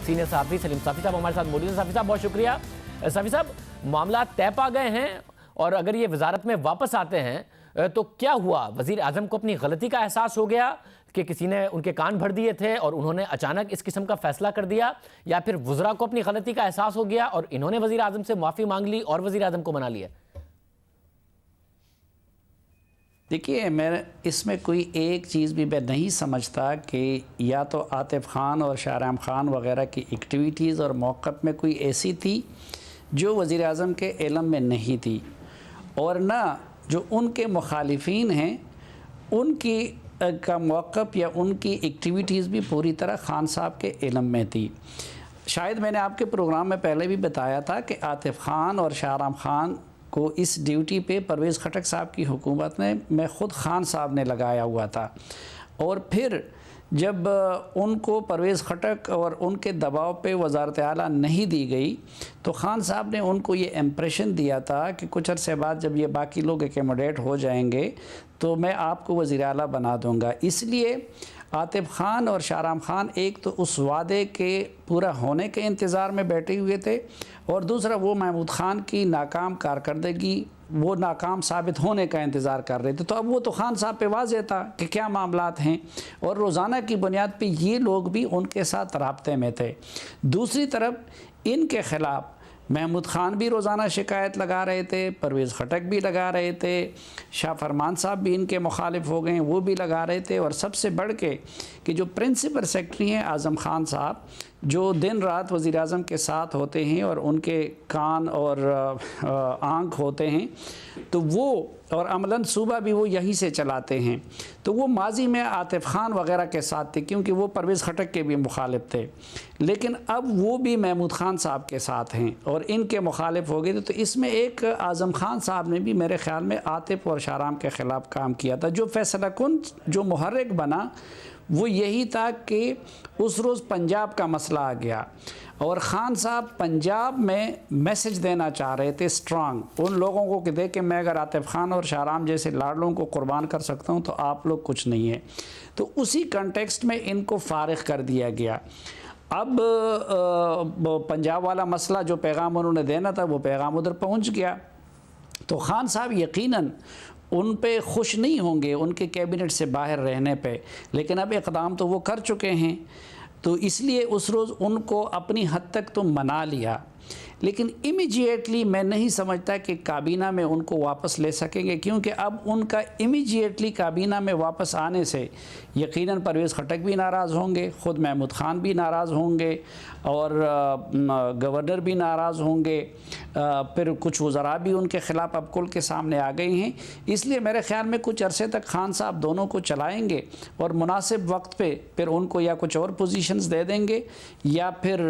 Senior صحافی سلیم صافی صاحب ہمارے ساتھ موجود ہیں۔ صافی صاحب بہت شکریہ۔ صافی صاحب، معاملات طے پا گئے ہیں اور اگر یہ وزارت میں واپس آتے ہیں تو کیا ہوا؟ وزیر اعظم کو اپنی غلطی کا احساس ہو گیا کہ کسی نے ان کے کان بھر دیے تھے اور انہوں نے اچانک اس قسم کا فیصلہ کر دیا، یا پھر وزراء کو اپنی غلطی کا احساس ہو گیا اور انہوں نے وزیر اعظم سے معافی مانگ لی اور وزیر اعظم کو منا لیا؟ دیکھیے، میں اس میں کوئی ایک چیز بھی میں نہیں سمجھتا کہ یا تو عاطف خان اور شاہرام خان وغیرہ کی ایکٹیویٹیز اور موقف میں کوئی ایسی تھی جو وزیر اعظم کے علم میں نہیں تھی، اور نہ جو ان کے مخالفین ہیں ان کی کا موقف یا ان کی ایکٹیویٹیز بھی پوری طرح خان صاحب کے علم میں تھی۔ شاید میں نے آپ کے پروگرام میں پہلے بھی بتایا تھا کہ عاطف خان اور شاہرام خان کو اس ڈیوٹی پہ پرویز خٹک صاحب کی حکومت میں خود خان صاحب نے لگایا ہوا تھا، اور پھر جب ان کو پرویز خٹک اور ان کے دباؤ پہ وزارت اعلیٰ نہیں دی گئی تو خان صاحب نے ان کو یہ امپریشن دیا تھا کہ کچھ عرصے بعد جب یہ باقی لوگ ایکوموڈیٹ ہو جائیں گے تو میں آپ کو وزیر اعلیٰ بنا دوں گا۔ اس لیے عاطف خان اور شاہرام خان ایک تو اس وعدے کے پورا ہونے کے انتظار میں بیٹھے ہوئے تھے، اور دوسرا وہ محمود خان کی ناکام کارکردگی، وہ ناکام ثابت ہونے کا انتظار کر رہے تھے۔ تو اب وہ تو خان صاحب پہ واضح تھا کہ کیا معاملات ہیں، اور روزانہ کی بنیاد پہ یہ لوگ بھی ان کے ساتھ رابطے میں تھے۔ دوسری طرف ان کے خلاف محمود خان بھی روزانہ شکایت لگا رہے تھے، پرویز خٹک بھی لگا رہے تھے، شاہ فرمان صاحب بھی ان کے مخالف ہو گئے ہیں، وہ بھی لگا رہے تھے، اور سب سے بڑھ کے کہ جو پرنسپل سیکرٹری ہیں اعظم خان صاحب، جو دن رات وزیر اعظم کے ساتھ ہوتے ہیں اور ان کے کان اور آنکھ ہوتے ہیں، تو وہ اور عملاً صوبہ بھی وہ یہیں سے چلاتے ہیں، تو وہ ماضی میں عاطف خان وغیرہ کے ساتھ تھے کیونکہ وہ پرویز خٹک کے بھی مخالف تھے، لیکن اب وہ بھی محمود خان صاحب کے ساتھ ہیں اور ان کے مخالف ہو گئے۔ تو اس میں ایک اعظم خان صاحب نے بھی میرے خیال میں عاطف اور شاہرام کے خلاف کام کیا تھا۔ جو فیصلہ کن جو محرک بنا وہ یہی تھا کہ اس روز پنجاب کا مسئلہ آ گیا اور خان صاحب پنجاب میں میسج دینا چاہ رہے تھے اسٹرانگ ان لوگوں کو کہ دیکھیں میں اگر عاطف خان اور شاہرام جیسے لاڈلوں کو قربان کر سکتا ہوں تو آپ لوگ کچھ نہیں ہیں۔ تو اسی کنٹیکسٹ میں ان کو فارغ کر دیا گیا۔ اب پنجاب والا مسئلہ جو پیغام انہوں نے دینا تھا وہ پیغام ادھر پہنچ گیا، تو خان صاحب یقیناً ان پہ خوش نہیں ہوں گے ان کے کیبنٹ سے باہر رہنے پہ، لیکن اب اقدام تو وہ کر چکے ہیں، تو اس لیے اس روز ان کو اپنی حد تک تو منا لیا، لیکن امیجیٹلی میں نہیں سمجھتا کہ کابینہ میں ان کو واپس لے سکیں گے، کیونکہ اب ان کا امیجیٹلی کابینہ میں واپس آنے سے یقیناً پرویز خٹک بھی ناراض ہوں گے، خود محمود خان بھی ناراض ہوں گے، اور گورنر بھی ناراض ہوں گے، پھر کچھ وزراء بھی ان کے خلاف اب کل کے سامنے آ گئے ہیں۔ اس لیے میرے خیال میں کچھ عرصے تک خان صاحب دونوں کو چلائیں گے اور مناسب وقت پہ پھر ان کو یا کچھ اور پوزیشنز دے دیں گے یا پھر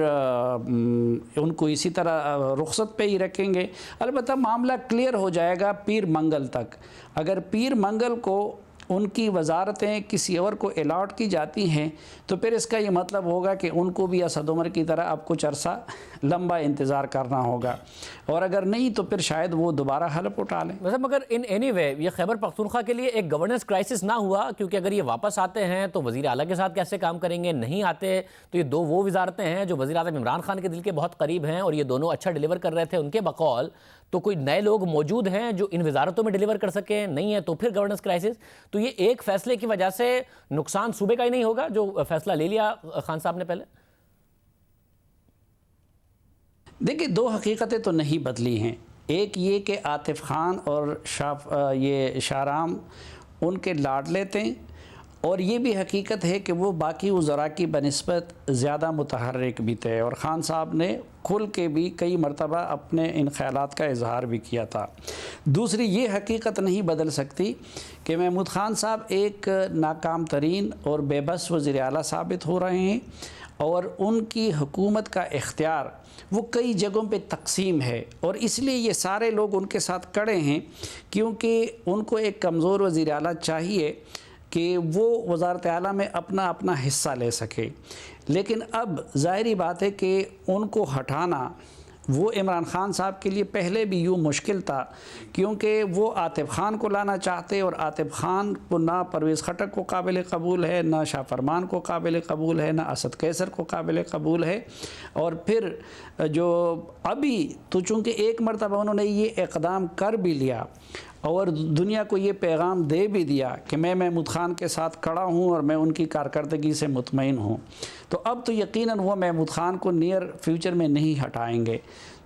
ان کو اسی طرح رخصت پہ ہی رکھیں گے۔ البتہ معاملہ کلیئر ہو جائے گا پیر منگل تک۔ اگر پیر منگل کو ان کی وزارتیں کسی اور کو الاٹ کی جاتی ہیں تو پھر اس کا یہ مطلب ہوگا کہ ان کو بھی اسد عمر کی طرح اب کچھ عرصہ لمبا انتظار کرنا ہوگا، اور اگر نہیں تو پھر شاید وہ دوبارہ حلف اٹھا لیں۔ ویسے مگر اینی وے یہ خیبر پختونخوا کے لیے ایک گورننس کرائسس نہ ہوا، کیونکہ اگر یہ واپس آتے ہیں تو وزیر اعلیٰ کے ساتھ کیسے کام کریں گے؟ نہیں آتے تو یہ دو وہ وزارتیں ہیں جو وزیر اعظم عمران خان کے دل کے بہت قریب ہیں اور یہ دونوں اچھا ڈیلیور کر رہے تھے ان کے بقول، تو کوئی نئے لوگ موجود ہیں جو ان وزارتوں میں ڈیلیور کر سکیں؟ نہیں ہے تو پھر گورننس کرائسس۔ تو یہ ایک فیصلے کی وجہ سے نقصان صوبے کا ہی نہیں ہوگا جو فیصلہ لے لیا خان صاحب نے پہلے؟ دیکھیں، دو حقیقتیں تو نہیں بدلی ہیں۔ ایک یہ کہ عاطف خان اور یہ شاہرام ان کے لاڈلے تھے، اور یہ بھی حقیقت ہے کہ وہ باقی وزراء کی بنسبت زیادہ متحرک بھی تھے، اور خان صاحب نے کھل کے بھی کئی مرتبہ اپنے ان خیالات کا اظہار بھی کیا تھا۔ دوسری یہ حقیقت نہیں بدل سکتی کہ محمود خان صاحب ایک ناکام ترین اور بے بس وزیر اعلیٰ ثابت ہو رہے ہیں، اور ان کی حکومت کا اختیار وہ کئی جگہوں پہ تقسیم ہے، اور اس لیے یہ سارے لوگ ان کے ساتھ کڑے ہیں، کیونکہ ان کو ایک کمزور وزیر اعلیٰ چاہیے کہ وہ وزارت اعلیٰ میں اپنا اپنا حصہ لے سکے۔ لیکن اب ظاہری بات ہے کہ ان کو ہٹانا وہ عمران خان صاحب کے لیے پہلے بھی یوں مشکل تھا، کیونکہ وہ عاطف خان کو لانا چاہتے اور عاطف خان کو نہ پرویز خٹک کو قابل قبول ہے، نہ شاہ فرمان کو قابل قبول ہے، نہ اسد قیصر کو قابل قبول ہے۔ اور پھر جو ابھی تو چونکہ ایک مرتبہ انہوں نے یہ اقدام کر بھی لیا اور دنیا کو یہ پیغام دے بھی دیا کہ میں محمود خان کے ساتھ کھڑا ہوں اور میں ان کی کارکردگی سے مطمئن ہوں، تو اب تو یقیناً وہ محمود خان کو نیئر فیوچر میں نہیں ہٹائیں گے۔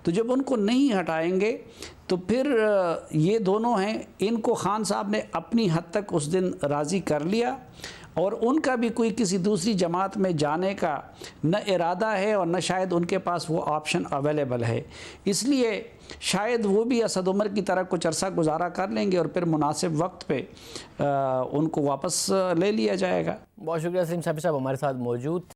تو جب ان کو نہیں ہٹائیں گے تو پھر یہ دونوں ہیں، ان کو خان صاحب نے اپنی حد تک اس دن راضی کر لیا، اور ان کا بھی کوئی کسی دوسری جماعت میں جانے کا نہ ارادہ ہے اور نہ شاید ان کے پاس وہ آپشن اویلیبل ہے۔ اس لیے شاید وہ بھی اسد عمر کی طرح کچھ عرصہ گزارا کر لیں گے اور پھر مناسب وقت پہ ان کو واپس لے لیا جائے گا۔ بہت شکریہ سلیم صاحب ہمارے ساتھ موجود